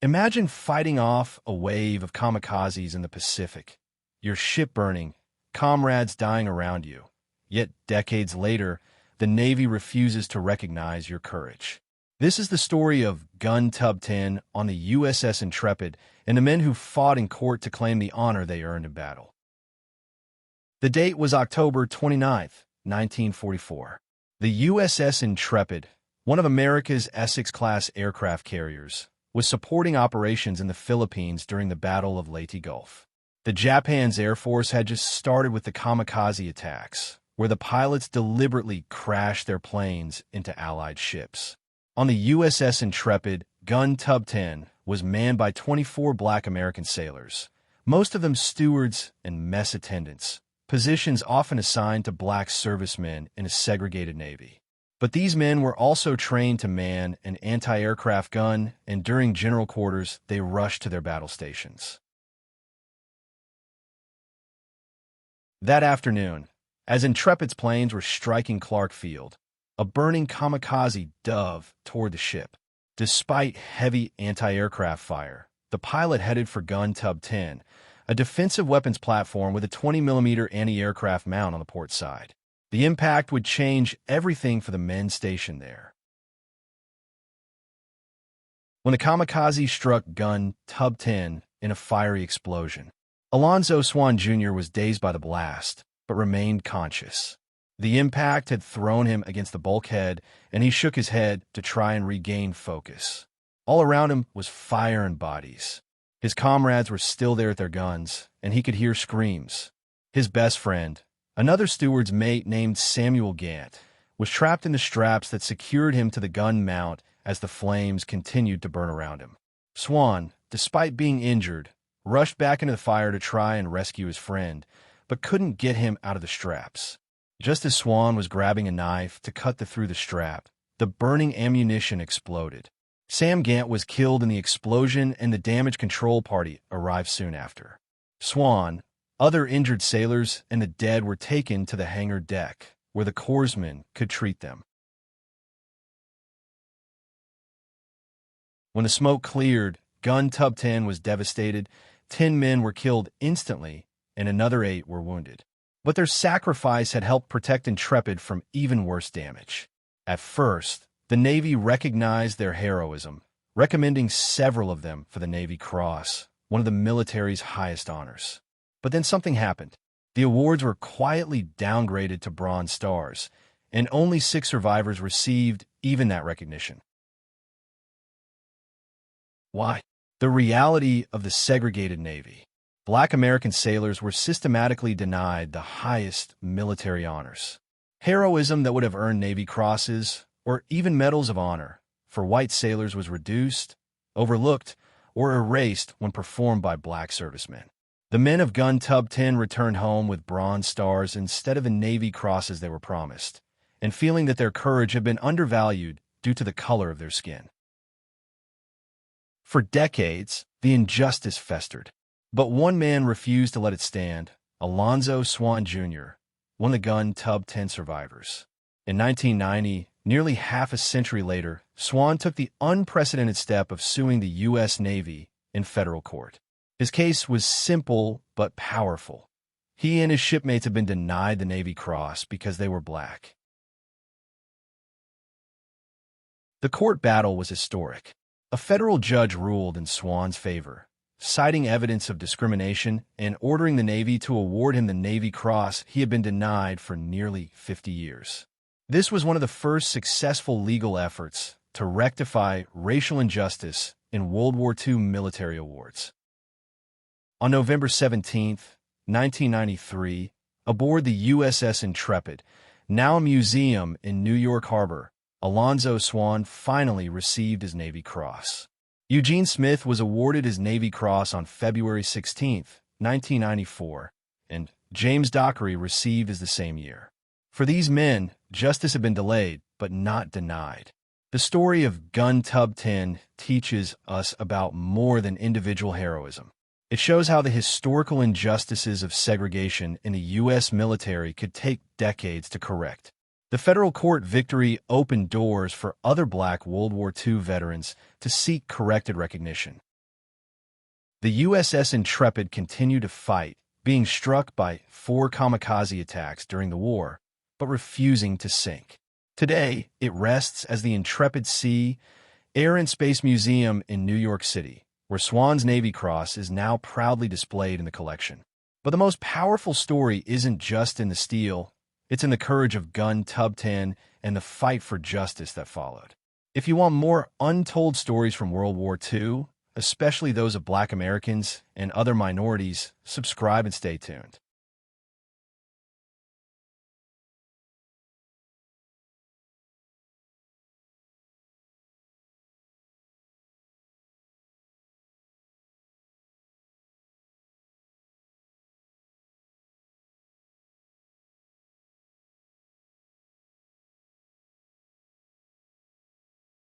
Imagine fighting off a wave of kamikazes in the Pacific, your ship burning, comrades dying around you. Yet decades later, the Navy refuses to recognize your courage. This is the story of Gun Tub 10 on the USS Intrepid and the men who fought in court to claim the honor they earned in battle. The date was October 29, 1944. The USS Intrepid, one of America's Essex-class aircraft carriers, was supporting operations in the Philippines during the Battle of Leyte Gulf. The Japan's Air Force had just started with the kamikaze attacks, where the pilots deliberately crashed their planes into Allied ships. On the USS Intrepid, Gun Tub 10 was manned by 24 black American sailors, most of them stewards and mess attendants, positions often assigned to black servicemen in a segregated Navy. But these men were also trained to man an anti-aircraft gun, and during general quarters, they rushed to their battle stations. That afternoon, as Intrepid's planes were striking Clark Field, a burning kamikaze dove toward the ship. Despite heavy anti-aircraft fire, the pilot headed for Gun Tub 10, a defensive weapons platform with a 20mm anti-aircraft mount on the port side. The impact would change everything for the men stationed there. When the kamikaze struck Gun Tub 10 in a fiery explosion, Alonzo Swann Jr. was dazed by the blast, but remained conscious. The impact had thrown him against the bulkhead, and he shook his head to try and regain focus. All around him was fire and bodies. His comrades were still there at their guns, and he could hear screams. His best friend, another steward's mate named Samuel Gant, was trapped in the straps that secured him to the gun mount as the flames continued to burn around him. Swann, despite being injured, rushed back into the fire to try and rescue his friend, but couldn't get him out of the straps. Just as Swann was grabbing a knife to cut through the strap, the burning ammunition exploded. Sam Gant was killed in the explosion, and the damage control party arrived soon after. Swann, other injured sailors, and the dead were taken to the hangar deck, where the corpsmen could treat them. When the smoke cleared, Gun Tub 10 was devastated. 10 men were killed instantly, and another 8 were wounded. But their sacrifice had helped protect Intrepid from even worse damage. At first, the Navy recognized their heroism, recommending several of them for the Navy Cross, one of the military's highest honors. But then something happened. The awards were quietly downgraded to Bronze Stars, and only 6 survivors received even that recognition. Why? The reality of the segregated Navy. Black American sailors were systematically denied the highest military honors. Heroism that would have earned Navy crosses, or even medals of honor, for white sailors was reduced, overlooked, or erased when performed by black servicemen. The men of Gun Tub 10 returned home with Bronze Stars instead of the Navy crosses they were promised, and feeling that their courage had been undervalued due to the color of their skin. For decades, the injustice festered. But one man refused to let it stand, Alonzo Swann Jr., one of the Gun Tub 10 survivors. In 1990, nearly half a century later, Swann took the unprecedented step of suing the U.S. Navy in federal court. His case was simple but powerful. He and his shipmates had been denied the Navy Cross because they were black. The court battle was historic. A federal judge ruled in Swann's favor, citing evidence of discrimination and ordering the Navy to award him the Navy Cross he had been denied for nearly 50 years. This was one of the first successful legal efforts to rectify racial injustice in World War II military awards. On November 17, 1993, aboard the USS Intrepid, now a museum in New York Harbor, Alonzo Swann finally received his Navy Cross. Eugene Smith was awarded his Navy Cross on February 16, 1994, and James Dockery received his the same year. For these men, justice had been delayed, but not denied. The story of Gun Tub 10 teaches us about more than individual heroism. It shows how the historical injustices of segregation in the U.S. military could take decades to correct. The federal court victory opened doors for other black World War II veterans to seek corrected recognition. The USS Intrepid continued to fight, being struck by 4 kamikaze attacks during the war, but refusing to sink. Today, it rests as the Intrepid Sea, Air and Space Museum in New York City, where Swann's Navy Cross is now proudly displayed in the collection. But the most powerful story isn't just in the steel, it's in the courage of Gun Tub 10 and the fight for justice that followed. If you want more untold stories from World War II, especially those of Black Americans and other minorities, subscribe and stay tuned.